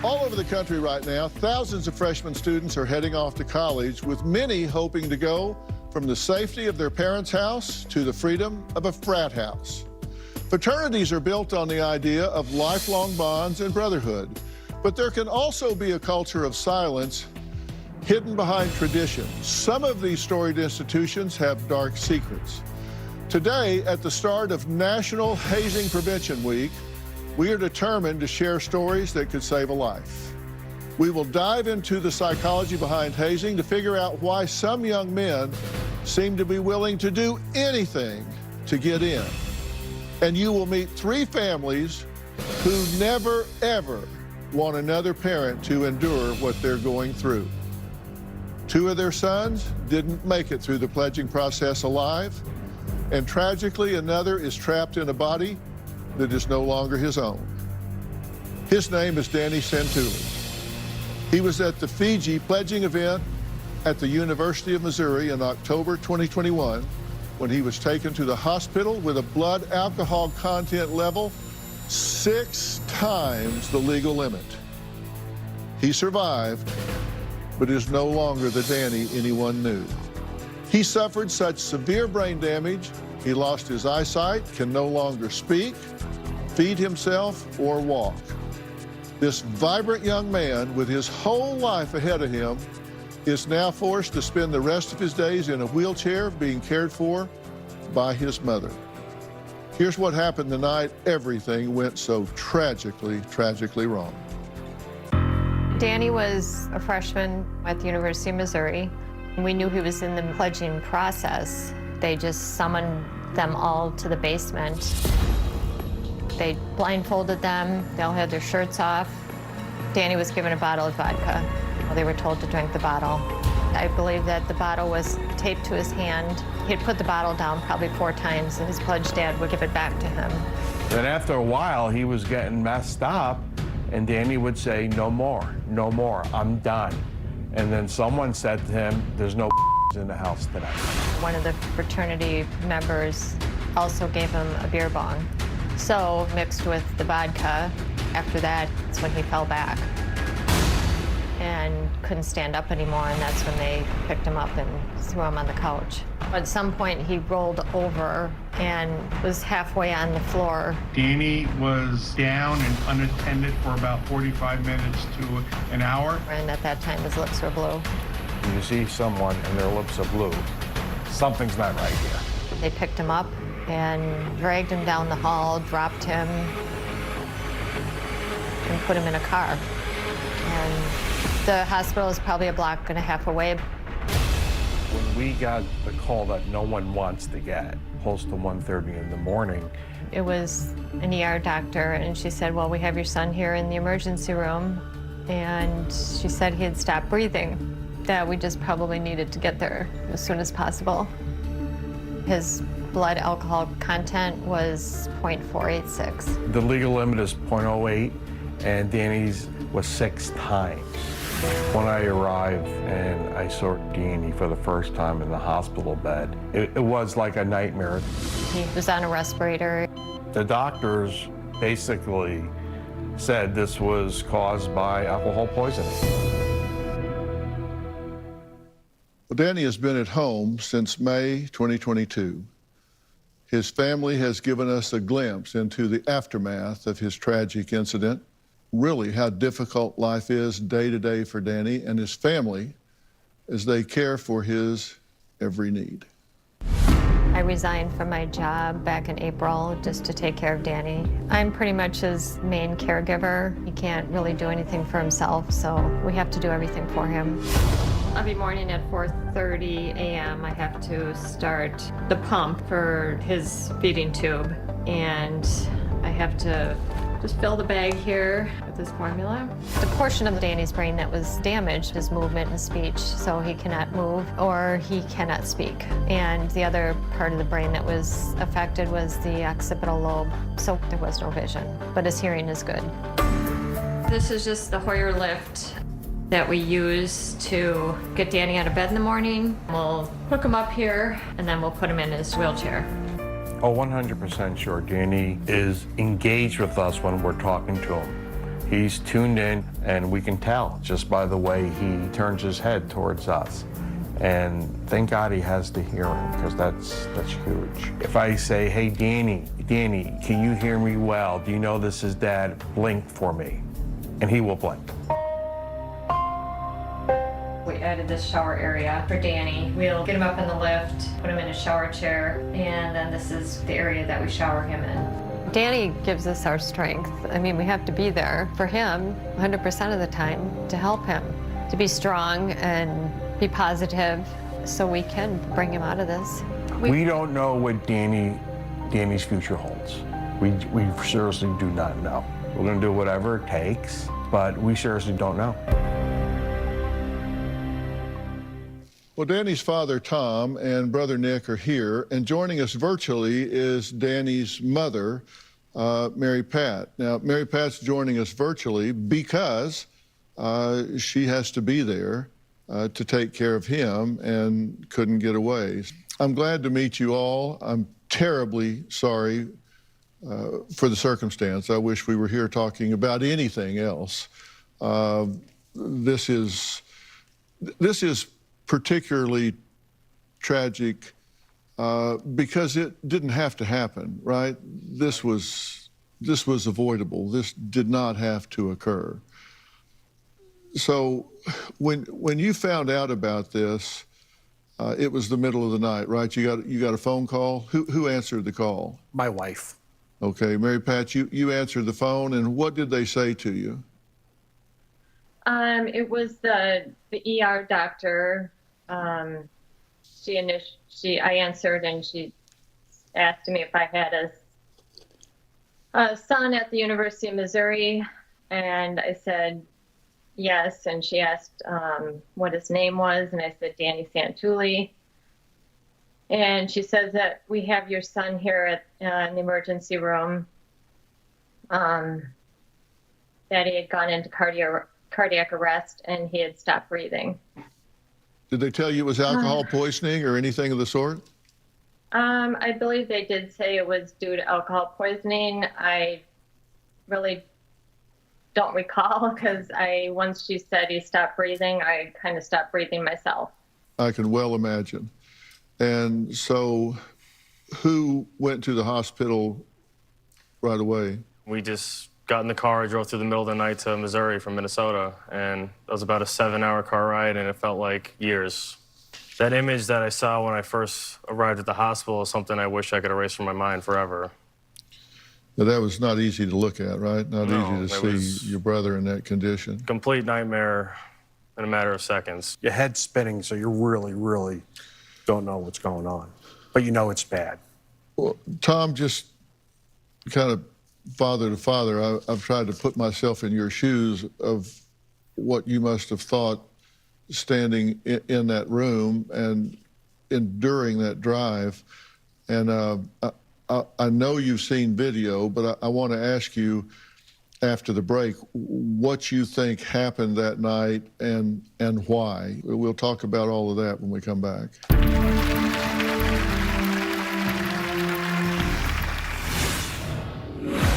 All over the country right now, thousands of freshman students are heading off to college, with many hoping to go from the safety of their parents' house to the freedom of a frat house. Fraternities are built on the idea of lifelong bonds and brotherhood, but there can also be a culture of silence hidden behind tradition. Some of these storied institutions have dark secrets. Today, at the start of National Hazing Prevention Week, we are determined to share stories that could save a life. We will dive into the psychology behind hazing to figure out why some young men seem to be willing to do anything to get in. And you will meet 3 families who never, ever want another parent to endure what they're going through. 2 of their sons didn't make it through the pledging process alive, and tragically, another is trapped in a body that is no longer his own. His name is Danny Santulli. He was at the Fiji pledging event at the University of Missouri in October 2021 when he was taken to the hospital with a blood alcohol content level 6 times the legal limit. He survived, but is no longer the Danny anyone knew. He suffered such severe brain damage, he lost his eyesight, can no longer speak, feed himself, or walk. This vibrant young man, with his whole life ahead of him, is now forced to spend the rest of his days in a wheelchair being cared for by his mother. Here's what happened the night everything went so tragically wrong. Danny was a freshman at the University of Missouri. We knew he was in the pledging process. They just summoned them all to the basement. They blindfolded them. They all had their shirts off. Danny was given a bottle of vodka. They were told to drink the bottle. I believe that the bottle was taped to his hand. He'd put the bottle down probably 4 times, and his pledge dad would give it back to him. Then after a while, he was getting messed up, and Danny would say, no more, I'm done. And then someone said to him, there's no in the house today. One of the fraternity members also gave him a beer bong. So, mixed with the vodka, after that, that's when he fell back and couldn't stand up anymore, and that's when they picked him up and threw him on the couch. At some point, he rolled over and was halfway on the floor. Danny was down and unattended for about 45 minutes to an hour. And at that time, his lips were blue. When you see someone and their lips are blue, something's not right here. They picked him up and dragged him down the hall, dropped him, and put him in a car. And the hospital is probably a block and a half away. When we got the call that no one wants to get, close to 1:30 in the morning, it was an ER doctor, and she said, well, we have your son here in the emergency room. And she said he had stopped breathing, that we just probably needed to get there as soon as possible. His blood alcohol content was 0.486. The legal limit is 0.08, and Danny's was 6 times. When I arrived and I saw Danny for the first time in the hospital bed, it was like a nightmare. He was on a respirator. The doctors basically said this was caused by alcohol poisoning. Well, Danny has been at home since May 2022. His family has given us a glimpse into the aftermath of his tragic incident, really how difficult life is day to day for Danny and his family as they care for his every need. I resigned from my job back in April just to take care of Danny. I'm pretty much his main caregiver. He can't really do anything for himself, so we have to do everything for him. Every morning at 4:30 a.m. I have to start the pump for his feeding tube, and I have to just fill the bag here with this formula. The portion of Danny's brain that was damaged is movement and speech, so he cannot move or he cannot speak. And the other part of the brain that was affected was the occipital lobe, so there was no vision, but his hearing is good. This is just the Hoyer lift that we use to get Danny out of bed in the morning. We'll hook him up here, and then we'll put him in his wheelchair. Oh, 100% sure. Danny is engaged with us when we're talking to him. He's tuned in, and we can tell just by the way he turns his head towards us. And thank God he has the hearing, because that's huge. If I say, hey, Danny, can you hear me well? Do you know this is Dad? Blink for me. And he will blink. We added this shower area for Danny. We'll get him up in the lift, put him in a shower chair, and then this is the area that we shower him in. Danny gives us our strength. I mean, we have to be there for him 100% of the time to help him, to be strong and be positive so we can bring him out of this. We don't know what Danny's future holds. We seriously do not know. We're gonna do whatever it takes, but we seriously don't know. Well, Danny's father, Tom, and brother Nick are here, and joining us virtually is Danny's mother, Mary Pat. Now, Mary Pat's joining us virtually because she has to be there to take care of him and couldn't get away. I'm glad to meet you all. I'm terribly sorry for the circumstance. I wish we were here talking about anything else. This is particularly tragic because it didn't have to happen, right? This was avoidable. This did not have to occur. So when you found out about this, it was the middle of the night, right? You got a phone call. Who answered the call? My wife. Okay, Mary Pat, you answered the phone, and what did they say to you? It was the ER doctor. I answered, and she asked me if I had a son at the University of Missouri, and I said yes. And she asked what his name was, and I said Danny Santulli. And she says that we have your son here at in the emergency room. That he had gone into cardiac arrest and he had stopped breathing. Did they tell you it was alcohol poisoning or anything of the sort? I believe they did say it was due to alcohol poisoning. I really don't recall because once she said he stopped breathing, I kind of stopped breathing myself. I can well imagine. And so who went to the hospital right away? We just got in the car, drove through the middle of the night to Missouri from Minnesota, and it was about a 7-hour car ride, and it felt like years. That image that I saw when I first arrived at the hospital is something I wish I could erase from my mind forever. Now, that was not easy to look at, right? Not No, easy to see your brother in that condition. Complete nightmare in a matter of seconds. Your head's spinning, so you really don't know what's going on. But you know it's bad. Well, Tom, just kind of father to father, I've tried to put myself in your shoes of what you must have thought standing in that room and enduring that drive. And I know you've seen video, but I want to ask you after the break what you think happened that night and why. We'll talk about all of that when we come back.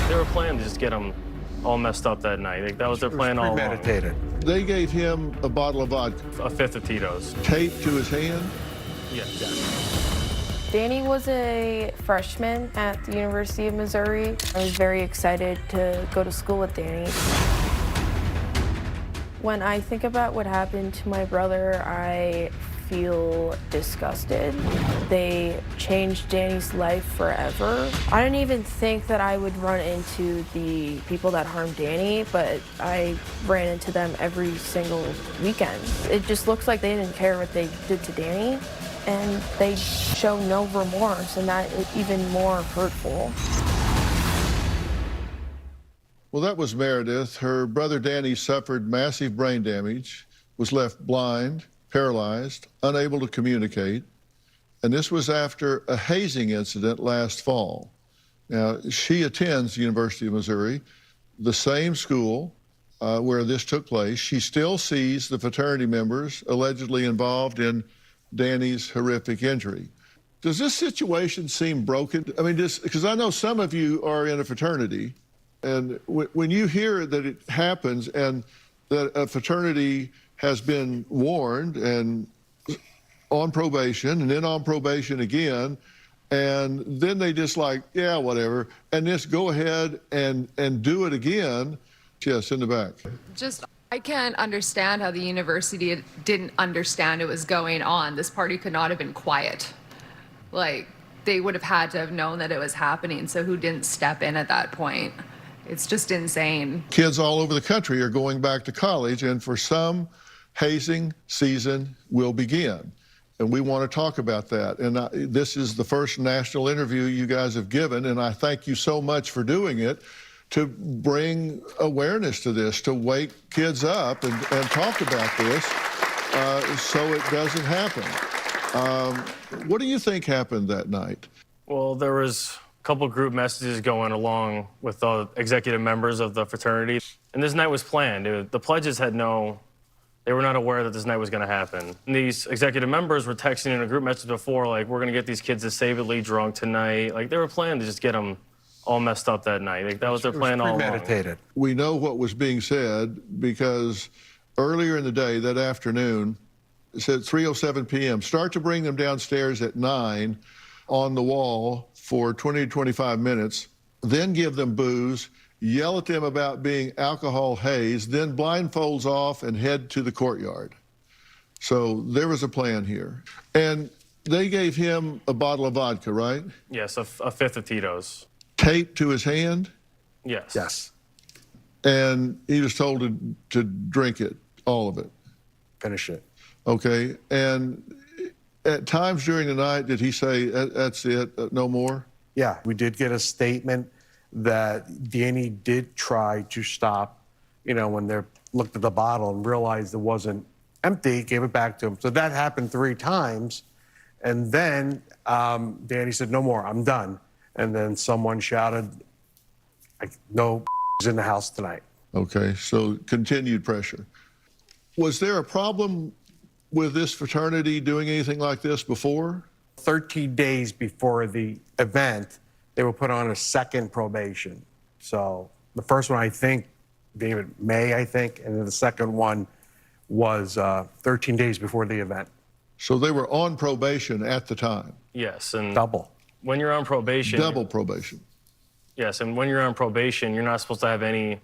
They were planning to just get him all messed up that night. Like, that was their plan all along. Premeditated. They gave him a bottle of vodka, A fifth of Tito's. taped to his hand. Yes. Danny was a freshman at the University of Missouri. I was very excited to go to school with Danny. When I think about what happened to my brother, I feel disgusted. They changed Danny's life forever. I didn't even think that I would run into the people that harmed Danny, but I ran into them every single weekend. It just looks like they didn't care what they did to Danny, and they show no remorse, and that is even more hurtful. Well, that was Meredith. Her brother Danny suffered massive brain damage, was left blind, paralyzed, unable to communicate, and this was after a hazing incident last fall. Now, she attends the University of Missouri, the same school where this took place. She still sees the fraternity members allegedly involved in Danny's horrific injury. Does this situation seem broken? I mean, because I know some of you are in a fraternity, And when you hear that it happens and that a fraternity has been warned and on probation and then on probation again, and then they just like, yeah, whatever, and just go ahead and do it again. Yes, in the back. I can't understand how the university didn't understand it was going on. This party could not have been quiet. Like, they would have had to have known that it was happening, so who didn't step in at that point? It's just insane. Kids all over the country are going back to college, and for some, hazing season will begin. And we want to talk about that. And this is the first national interview you guys have given, and I thank you so much for doing it, to bring awareness to this, to wake kids up and talk about this so it doesn't happen. What do you think happened that night? Well, there was a couple group messages going along with the executive members of the fraternity, and this night was planned. The pledges had they were not aware that this night was going to happen. And these executive members were texting in a group message before, like, we're going to get these kids disabledly drunk tonight. Like, they were planning to just get them all messed up that night. Like, that was their plan all along. Premeditated. We know what was being said because earlier in the day, that afternoon, it said 3:07 p.m. Start to bring them downstairs at 9 on the wall for 20 to 25 minutes, then give them booze, yell at them about being alcohol hazed, then blindfolds off and head to the courtyard. So there was a plan here. And they gave him a bottle of vodka, right? Yes, a fifth of Tito's. Taped to his hand, Yes. Yes. and he was told to drink it, all of it. Finish it. Okay, and at times during the night, did he say, that's it, no more? Yeah, we did get a statement that Danny did try to stop, when they looked at the bottle and realized it wasn't empty, gave it back to him. So that happened 3 times. And then Danny said, no more, I'm done. And then someone shouted, no is in the house tonight. Okay, so continued pressure. Was there a problem with this fraternity doing anything like this before? 13 days before the event, they were put on a second probation. So the first one, I think, David May, and then the second one was 13 days before the event. So they were on probation at the time, Yes, and Double. when you're on probation... double probation. Yes, and when you're on probation, you're not supposed to have any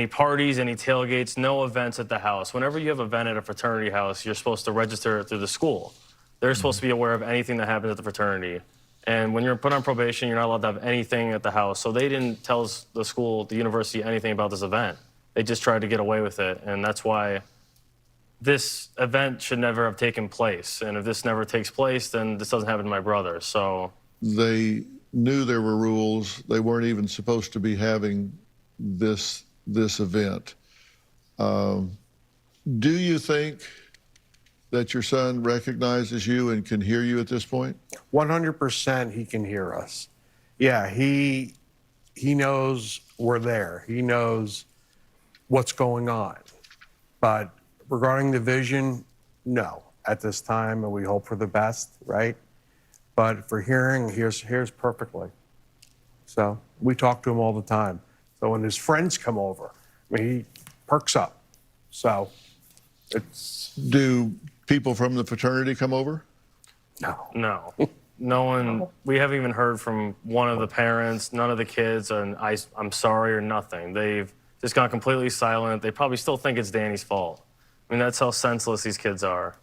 parties, any tailgates, no events at the house. Whenever you have an event at a fraternity house, you're supposed to register it through the school. They're supposed to be aware of anything that happens at the fraternity. And when you're put on probation, you're not allowed to have anything at the house. So they didn't tell the school, the university, anything about this event. They just tried to get away with it, and that's why this event should never have taken place. And if this never takes place, then this doesn't happen to my brother. So They knew there were rules. They weren't even supposed to be having this event. Do you think that your son recognizes you and can hear you at this point? 100% he can hear us. Yeah, he knows we're there. He knows what's going on. But regarding the vision, no, at this time, and we hope for the best, right? But for hearing, hears perfectly. So we talk to him all the time. So when his friends come over, he perks up. So it's... Do people from the fraternity come over? no. No one, we haven't even heard from one of the parents, none of the kids, and I'm sorry or nothing. They've just gone completely silent. They probably still think it's Danny's fault. I mean, that's how senseless these kids are.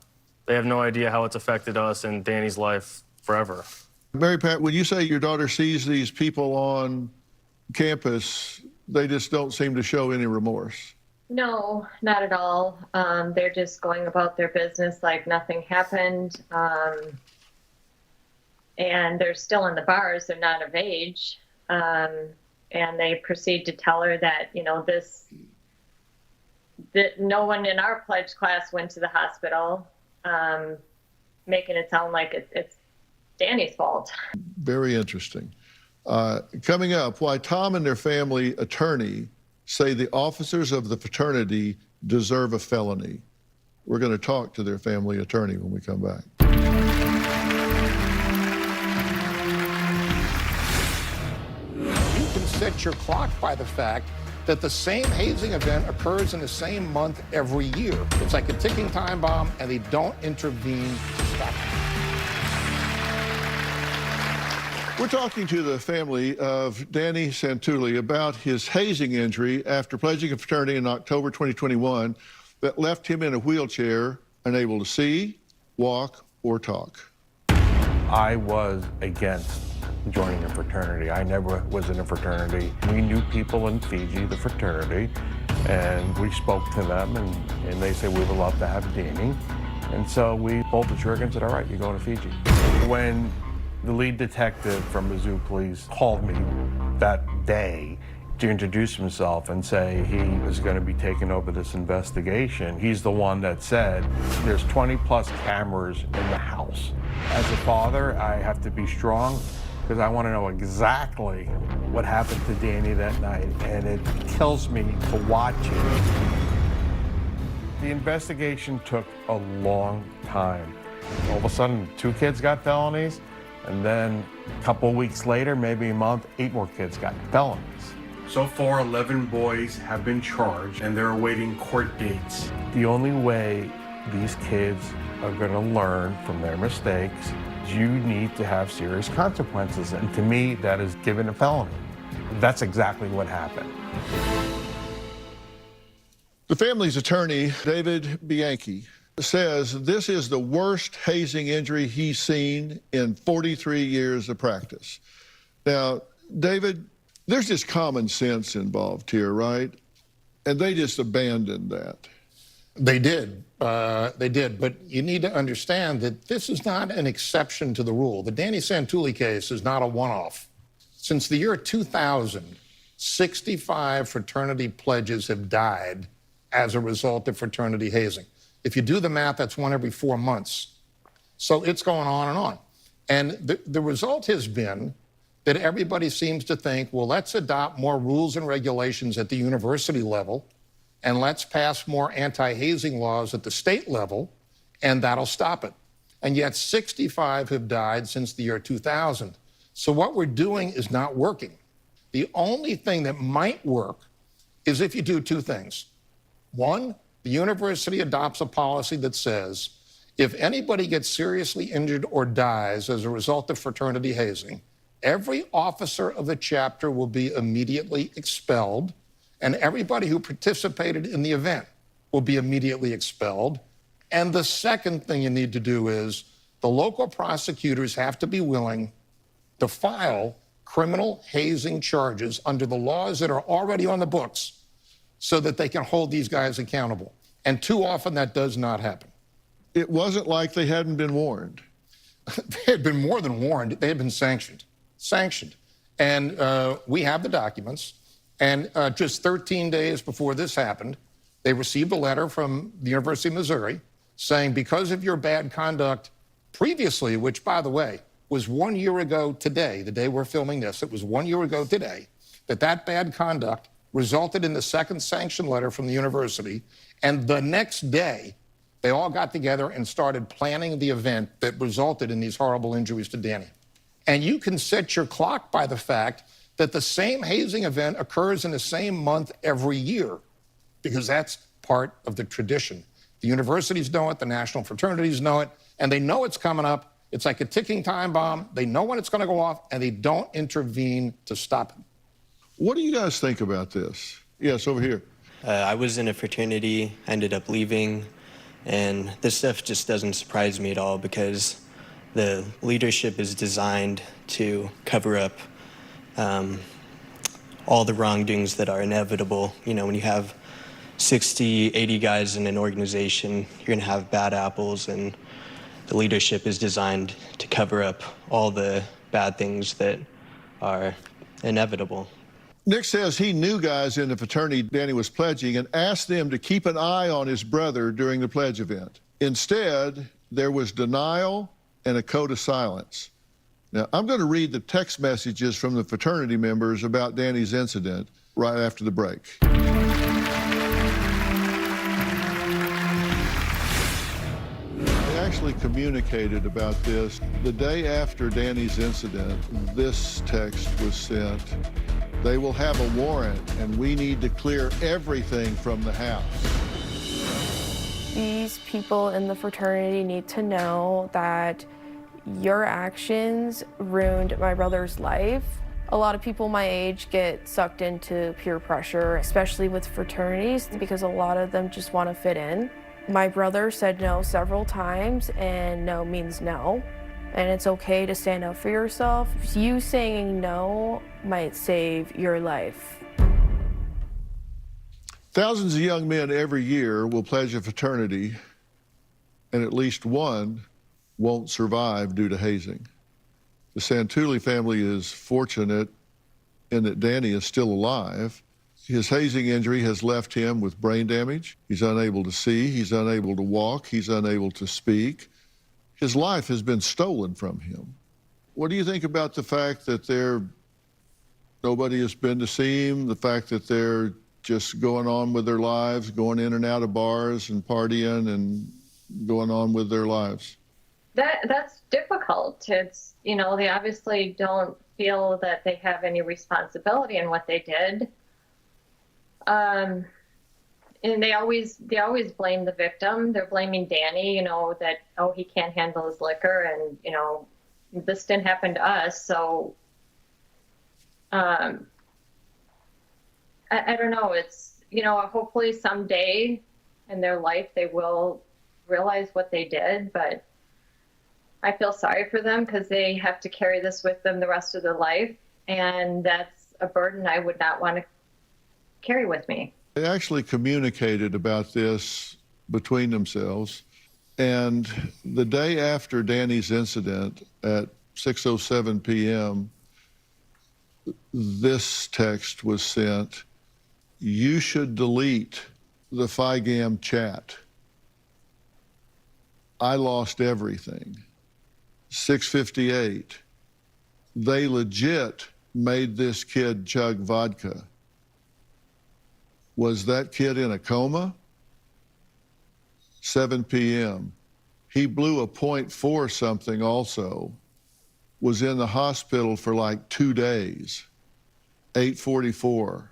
They have no idea how it's affected us and Danny's life forever. Mary Pat, when you say your daughter sees these people on campus, they just don't seem to show any remorse. No, not at all. They're just going about their business like nothing happened. And they're still in the bars. They're not of age. And they proceed to tell her that, that no one in our pledge class went to the hospital, making it sound like it's Danny's fault. Very interesting. Coming up, why Tom and their family attorney say the officers of the fraternity deserve a felony. We're going to talk to their family attorney when we come back. You can set your clock by the fact that the same hazing event occurs in the same month every year. It's like a ticking time bomb, and they don't intervene to stop it. We're talking to the family of Danny Santulli about his hazing injury after pledging a fraternity in October 2021 that left him in a wheelchair, unable to see, walk, or talk. I was against joining a fraternity. I never was in a fraternity. We knew people in Fiji, the fraternity, and we spoke to them, and they said we would love to have Danny. And so we pulled the trigger and said, all right, you're going to Fiji. When the lead detective from Mizzou Police called me that day to introduce himself and say he was going to be taking over this investigation, he's the one that said there's 20 plus cameras in the house. As a father, I have to be strong because I want to know exactly what happened to Danny that night, and it kills me to watch it. The investigation took a long time. All of a sudden, 2 kids got felonies, and then a couple weeks later, maybe a month, 8 more kids got felonies. So far, 11 boys have been charged, and they're awaiting court dates. The only way these kids are going to learn from their mistakes is you need to have serious consequences. And to me, that is given a felony. That's exactly what happened. The family's attorney, David Bianchi, says this is the worst hazing injury he's seen in 43 years of practice. Now, David, there's just common sense involved here, right? And they just abandoned that. They did. But you need to understand that this is not an exception to the rule. The Danny Santulli case is not a one-off. Since the year 2000, 65 fraternity pledges have died as a result of fraternity hazing. If you do the math, that's 1 every 4 months. So it's going on and on. And the result has been that everybody seems to think, well, let's adopt more rules and regulations at the university level, and let's pass more anti-hazing laws at the state level, and that'll stop it. And yet 65 have died since the year 2000. So what we're doing is not working. The only thing that might work is if you do 2 things. 1, the university adopts a policy that says if anybody gets seriously injured or dies as a result of fraternity hazing, every officer of the chapter will be immediately expelled, and everybody who participated in the event will be immediately expelled. And the second thing you need to do is the local prosecutors have to be willing to file criminal hazing charges under the laws that are already on the books so that they can hold these guys accountable. And too often that does not happen. It wasn't like they hadn't been warned. They had been more than warned. They had been sanctioned. And we have the documents. And just 13 days before this happened, they received a letter from the University of Missouri saying because of your bad conduct previously, which, by the way, was 1 year ago today, the day we're filming this, it was 1 year ago today, that bad conduct resulted in the second sanction letter from the university. And the next day, they all got together and started planning the event that resulted in these horrible injuries to Danny. And you can set your clock by the fact that the same hazing event occurs in the same month every year, because that's part of the tradition. The universities know it, the national fraternities know it, and they know it's coming up. It's like a ticking time bomb. They know when it's going to go off, and they don't intervene to stop it. What do you guys think about this? Yes, over here. I was in a fraternity, ended up leaving, and this stuff just doesn't surprise me at all because the leadership is designed to cover up all the wrongdoings that are inevitable. You know, when you have 60, 80 guys in an organization, you're going to have bad apples, and the leadership is designed to cover up all the bad things that are inevitable. Nick says he knew guys in the fraternity Danny was pledging and asked them to keep an eye on his brother during the pledge event. Instead, there was denial and a code of silence. Now, I'm going to read the text messages from the fraternity members about Danny's incident right after the break. They actually communicated about this the day after Danny's incident. This text was sent. They will have a warrant, and we need to clear everything from the house. These people in the fraternity need to know that your actions ruined my brother's life. A lot of people my age get sucked into peer pressure, especially with fraternities, because a lot of them just want to fit in. My brother said no several times, and no means no. And it's okay to stand up for yourself. You saying no might save your life. Thousands of young men every year will pledge a fraternity, and at least one won't survive due to hazing. The Santulli family is fortunate in that Danny is still alive. His hazing injury has left him with brain damage. He's unable to see, he's unable to walk, he's unable to speak. His life has been stolen from him. What do you think about the fact that nobody has been to see him, the fact that they're just going on with their lives, going in and out of bars and partying and going on with their lives? That's difficult. It's, you know, they obviously don't feel that they have any responsibility in what they did. And they always blame the victim. They're blaming Danny, you know, that, oh, he can't handle his liquor, and, you know, this didn't happen to us. So I don't know. It's, you know, hopefully someday in their life they will realize what they did, but I feel sorry for them because they have to carry this with them the rest of their life, and that's a burden I would not want to carry with me. They actually communicated about this between themselves, and the day after Danny's incident at 6:07 p.m., this text was sent: "You should delete the FIGAM chat. I lost everything." 6:58, they legit made this kid chug vodka. Was that kid in a coma? 7 p.m., he blew a .4 something also, was in the hospital for like 2 days. 8:44,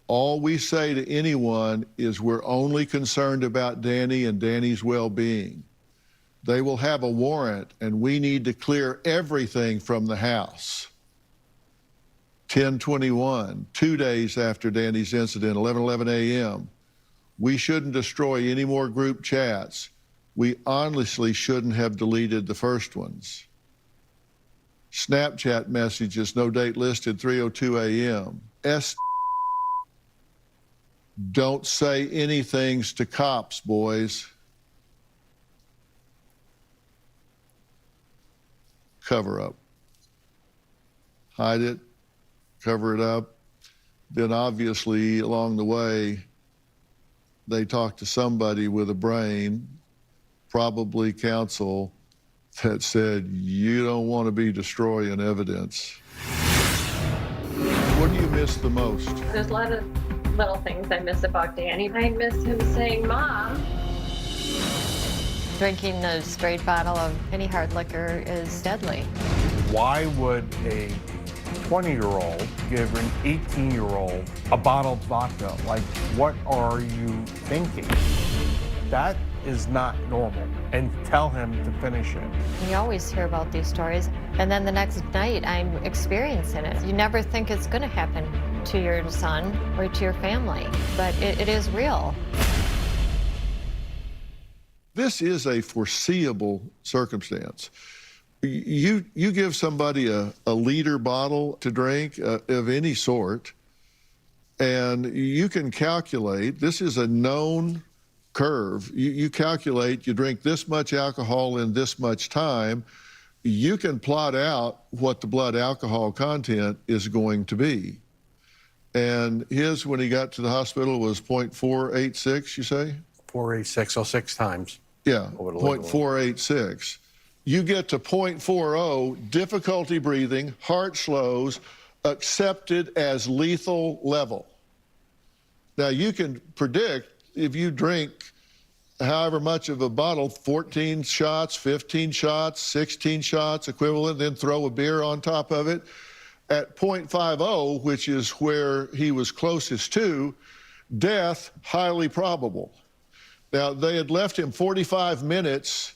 all we say to anyone is we're only concerned about Danny and Danny's well-being. They will have a warrant, and we need to clear everything from the house. 10:21, 2 days after Danny's incident, 11:11 a.m. We shouldn't destroy any more group chats. We honestly shouldn't have deleted the first ones. Snapchat messages, no date listed, 3:02 a.m. Don't say anything to cops, boys. Cover up. Hide it, cover it up. Then obviously along the way, they talked to somebody with a brain, probably counsel, that said, you don't want to be destroying evidence. What do you miss the most? There's a lot of little things I miss about Danny. I miss him saying, "Mom." Drinking a straight bottle of any hard liquor is deadly. Why would a 20-year-old give an 18-year-old a bottle of vodka? Like, what are you thinking? That is not normal. And tell him to finish it. You always hear about these stories, and then the next night I'm experiencing it. You never think it's going to happen to your son or to your family, but it is real. This is a foreseeable circumstance. You give somebody a liter bottle to drink of any sort, and you can calculate, this is a known curve. You calculate, you drink this much alcohol in this much time, you can plot out what the blood alcohol content is going to be. And his, when he got to the hospital, was 0.486, you say? 486, so 6 times. Yeah, Over the legal 0.486. You get to 0.40, difficulty breathing, heart slows, accepted as lethal level. Now you can predict if you drink however much of a bottle, 14 shots, 15 shots, 16 shots equivalent, then throw a beer on top of it, At 0.50, which is where he was closest to, death highly probable. Now, they had left him 45 minutes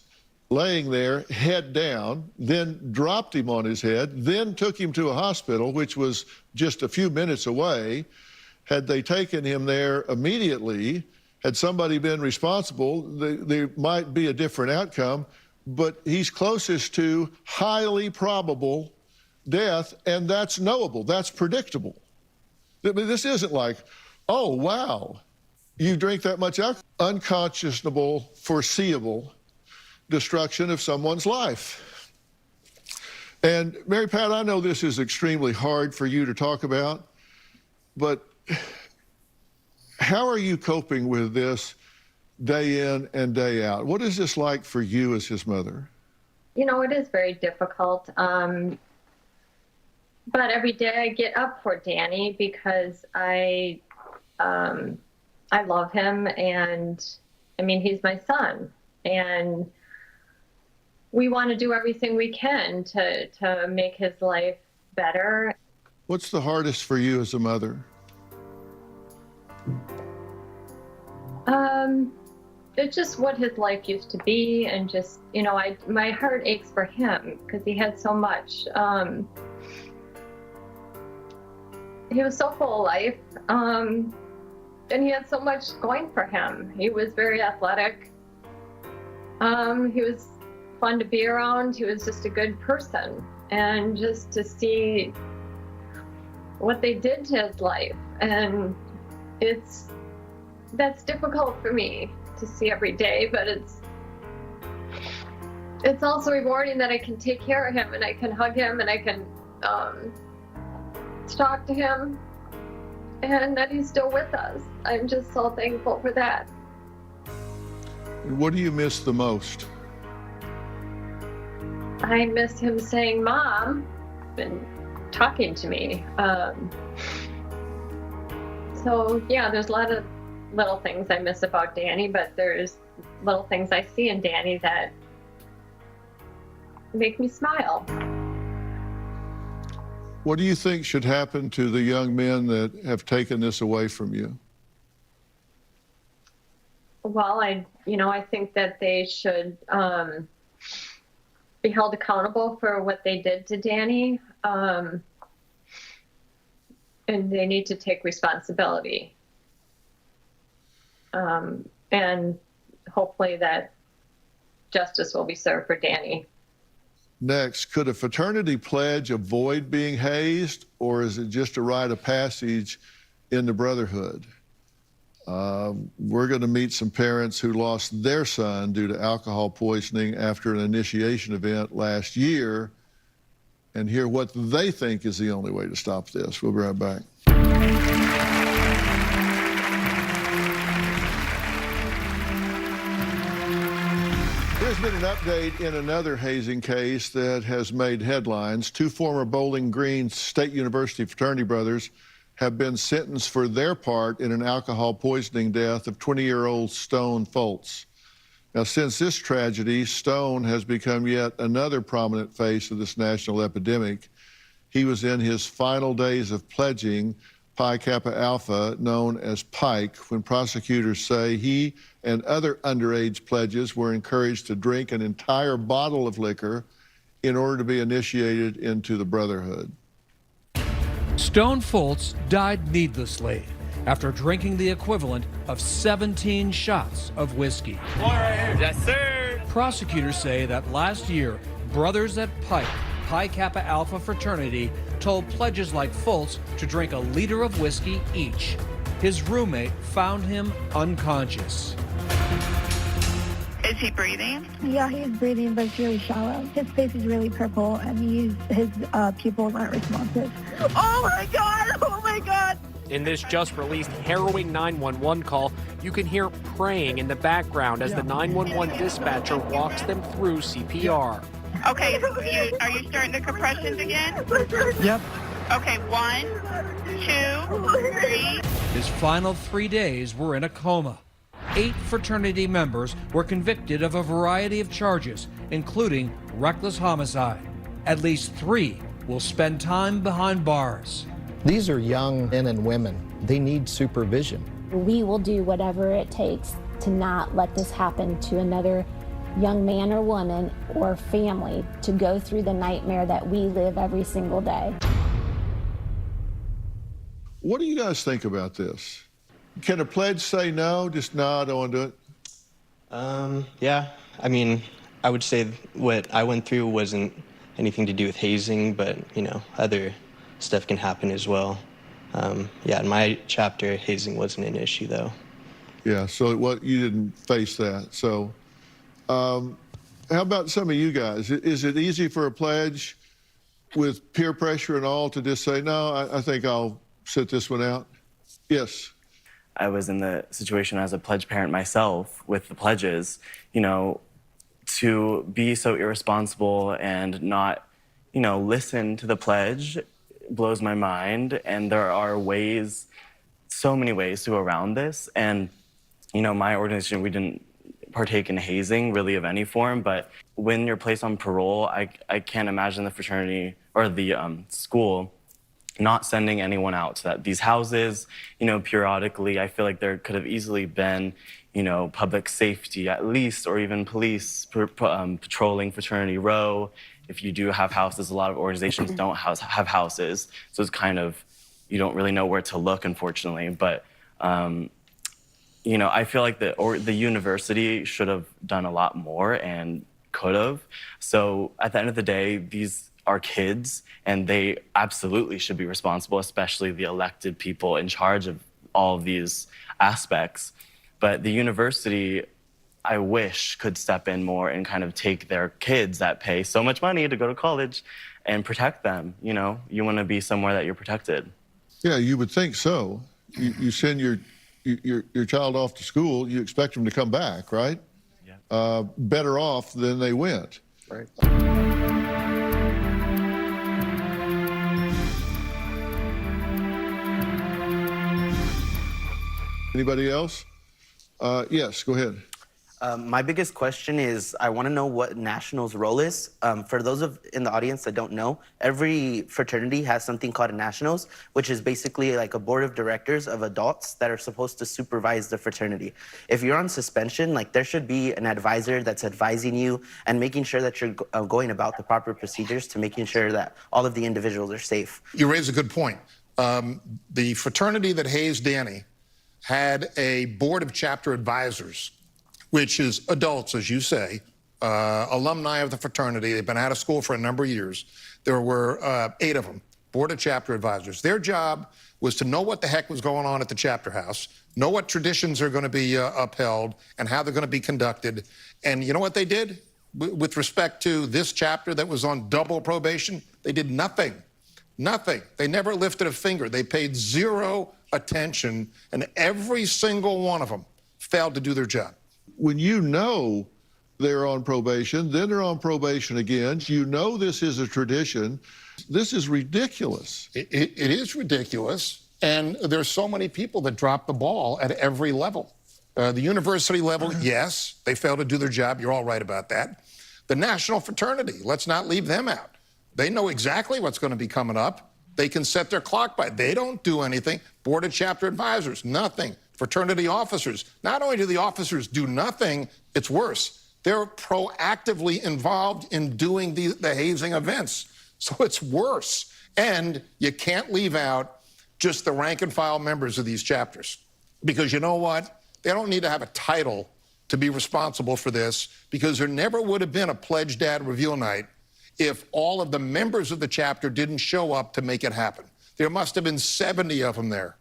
laying there, head down, then dropped him on his head, then took him to a hospital, which was just a few minutes away. Had they taken him there immediately, had somebody been responsible, there might be a different outcome, but he's closest to highly probable death, and that's knowable, that's predictable. I mean, this isn't like, oh, wow, you drink that much alcohol. Unconscionable, foreseeable destruction of someone's life. And Mary Pat, I know this is extremely hard for you to talk about, but how are you coping with this day in and day out? What is this like for you as his mother? You know, it is very difficult. But every day I get up for Danny because I love him, and I mean, he's my son, and we want to do everything we can to make his life better. What's the hardest for you as a mother? It's just what his life used to be, and just, you know, my heart aches for him because he had so much. He was so full of life, and he had so much going for him. He was very athletic. He was fun to be around. He was just a good person. And just to see what they did to his life, and that's difficult for me to see every day, but it's also rewarding that I can take care of him, and I can hug him, and I can talk to him, and that he's still with us. I'm just so thankful for that. What do you miss the most? I miss him saying, "Mom," and talking to me. So yeah, there's a lot of little things I miss about Danny, but there's little things I see in Danny that make me smile. What do you think should happen to the young men that have taken this away from you? Well, I think that they should be held accountable for what they did to Danny, and they need to take responsibility. And hopefully that justice will be served for Danny. Next, could a fraternity pledge avoid being hazed, or is it just a rite of passage in the brotherhood? We're going to meet some parents who lost their son due to alcohol poisoning after an initiation event last year, and hear what they think is the only way to stop this. We'll be right back. There's been an update in another hazing case that has made headlines. Two former Bowling Green State University fraternity brothers have been sentenced for their part in an alcohol poisoning death of 20-year-old Stone Fultz. Now, since this tragedy, Stone has become yet another prominent face of this national epidemic. He was in his final days of pledging Pi Kappa Alpha, known as Pike, when prosecutors say he and other underage pledges were encouraged to drink an entire bottle of liquor in order to be initiated into the brotherhood. Stone Fultz died needlessly after drinking the equivalent of 17 shots of whiskey. Yes, sir. Prosecutors say that last year, brothers at Pike, Pi Kappa Alpha fraternity, told pledges like Fultz to drink a liter of whiskey each. His roommate found him unconscious. Is he breathing? Yeah, he's breathing, but it's really shallow. His face is really purple, and his pupils aren't responsive. Oh my God! Oh my God! In this just-released harrowing 911 call, you can hear praying in the background as the 911 dispatcher walks them through CPR. Okay, are you starting the compressions again? Yep. Okay, 1, 2, 3. His final 3 days were in a coma. 8 fraternity members were convicted of a variety of charges, including reckless homicide. At least 3 will spend time behind bars. These are young men and women. They need supervision. We will do whatever it takes to not let this happen to another young man or woman or family to go through the nightmare that we live every single day. What do you guys think about this? Can a pledge say no, just no, I don't want to do it? Yeah, I mean, I would say what I went through wasn't anything to do with hazing, but, you know, other stuff can happen as well. Yeah, in my chapter, hazing wasn't an issue, though. Yeah, so you didn't face that. So how about some of you guys? Is it easy for a pledge with peer pressure and all to just say, no, I think I'll sit this one out? Yes. I was in the situation as a pledge parent myself with the pledges, you know, to be so irresponsible and not, you know, listen to the pledge blows my mind. And there are ways, so many ways to go around this. And, you know, my organization, we didn't partake in hazing really of any form, but when you're placed on parole, I can't imagine the fraternity or the school not sending anyone out to these houses, you know, periodically. I feel like there could have easily been, you know, public safety at least, or even police patrolling Fraternity Row. If you do have houses, a lot of organizations don't have houses. So it's kind of, you don't really know where to look, unfortunately. But, you know, I feel like the university should have done a lot more and could have. So at the end of the day, these are kids, and they absolutely should be responsible, especially the elected people in charge of all of these aspects. But the university, I wish, could step in more and kind of take their kids that pay so much money to go to college and protect them. You know, you want to be somewhere that you're protected. Yeah, you would think so. You send your child off to school, you expect them to come back, right? Yeah. Better off than they went. Right. Anybody else? Yes, go ahead. My biggest question is, I want to know what National's role is. For those in the audience that don't know, every fraternity has something called a Nationals, which is basically like a board of directors of adults that are supposed to supervise the fraternity. If you're on suspension, like, there should be an advisor that's advising you and making sure that you're going about the proper procedures to making sure that all of the individuals are safe. You raise a good point. The fraternity that hazed Danny had a board of chapter advisors, which is adults, as you say, alumni of the fraternity. They've been out of school for a number of years. There were 8 of them, board of chapter advisors. Their job was to know what the heck was going on at the chapter house, know what traditions are going to be upheld and how they're going to be conducted. And you know what they did? With respect to this chapter that was on double probation, they did nothing. Nothing. They never lifted a finger. They paid zero attention, and every single one of them failed to do their job. When you know they're on probation, then they're on probation again, you know this is a tradition. This is ridiculous. It is ridiculous, and there's so many people that drop the ball at every level. The university level, yes, they fail to do their job. You're all right about that. The national fraternity, let's not leave them out. They know exactly what's going to be coming up. They can set their clock by it. They don't do anything. Board of chapter advisors, nothing. Fraternity officers, not only do the officers do nothing, it's worse. They're proactively involved in doing the hazing events. So it's worse. And you can't leave out just the rank and file members of these chapters. Because you know what? They don't need to have a title to be responsible for this, because there never would have been a Pledge Dad reveal night if all of the members of the chapter didn't show up to make it happen. There must have been 70 of them there.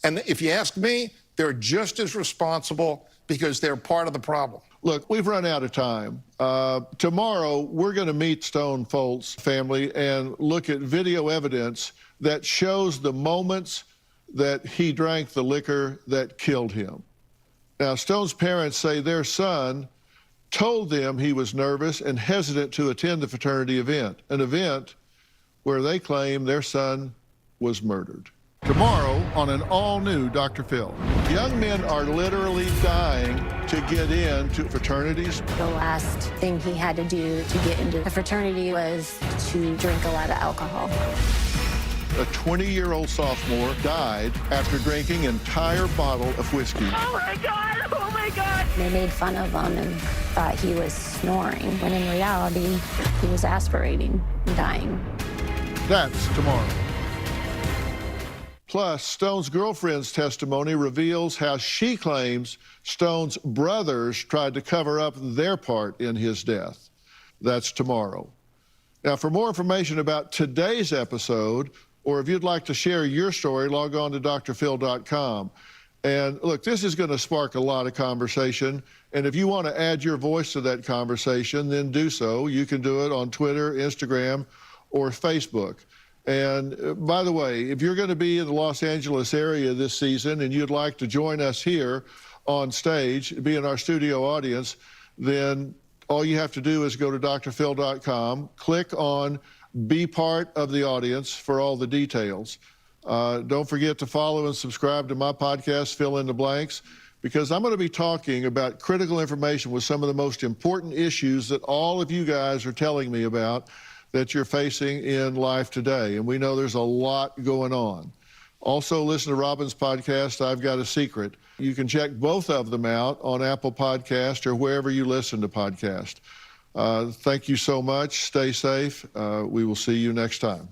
And if you ask me, they're just as responsible because they're part of the problem. Look, we've run out of time. Tomorrow, we're going to meet Stone Foltz family and look at video evidence that shows the moments that he drank the liquor that killed him. Now, Stone's parents say their son told them he was nervous and hesitant to attend the fraternity event, an event where they claim their son was murdered. Tomorrow on an all-new Dr. Phil. Young men are literally dying to get into fraternities. The last thing he had to do to get into the fraternity was to drink a lot of alcohol. A 20-year-old sophomore died after drinking an entire bottle of whiskey. Oh my God! Oh my God! They made fun of him and thought he was snoring, when in reality, he was aspirating and dying. That's tomorrow. Plus, Stone's girlfriend's testimony reveals how she claims Stone's brothers tried to cover up their part in his death. That's tomorrow. Now, for more information about today's episode, or if you'd like to share your story, log on to drphil.com. And look, this is going to spark a lot of conversation. And if you want to add your voice to that conversation, then do so. You can do it on Twitter, Instagram, or Facebook. And by the way, if you're going to be in the Los Angeles area this season and you'd like to join us here on stage, be in our studio audience, then all you have to do is go to drphil.com, click on Be Part of the Audience for all the details. Don't forget to follow and subscribe to my podcast, Fill in the Blanks, because I'm going to be talking about critical information with some of the most important issues that all of you guys are telling me about that you're facing in life today. And we know there's a lot going on. Also, listen to Robin's podcast, I've Got a Secret. You can check both of them out on Apple Podcast or wherever you listen to podcasts. Thank you so much. Stay safe. We will see you next time.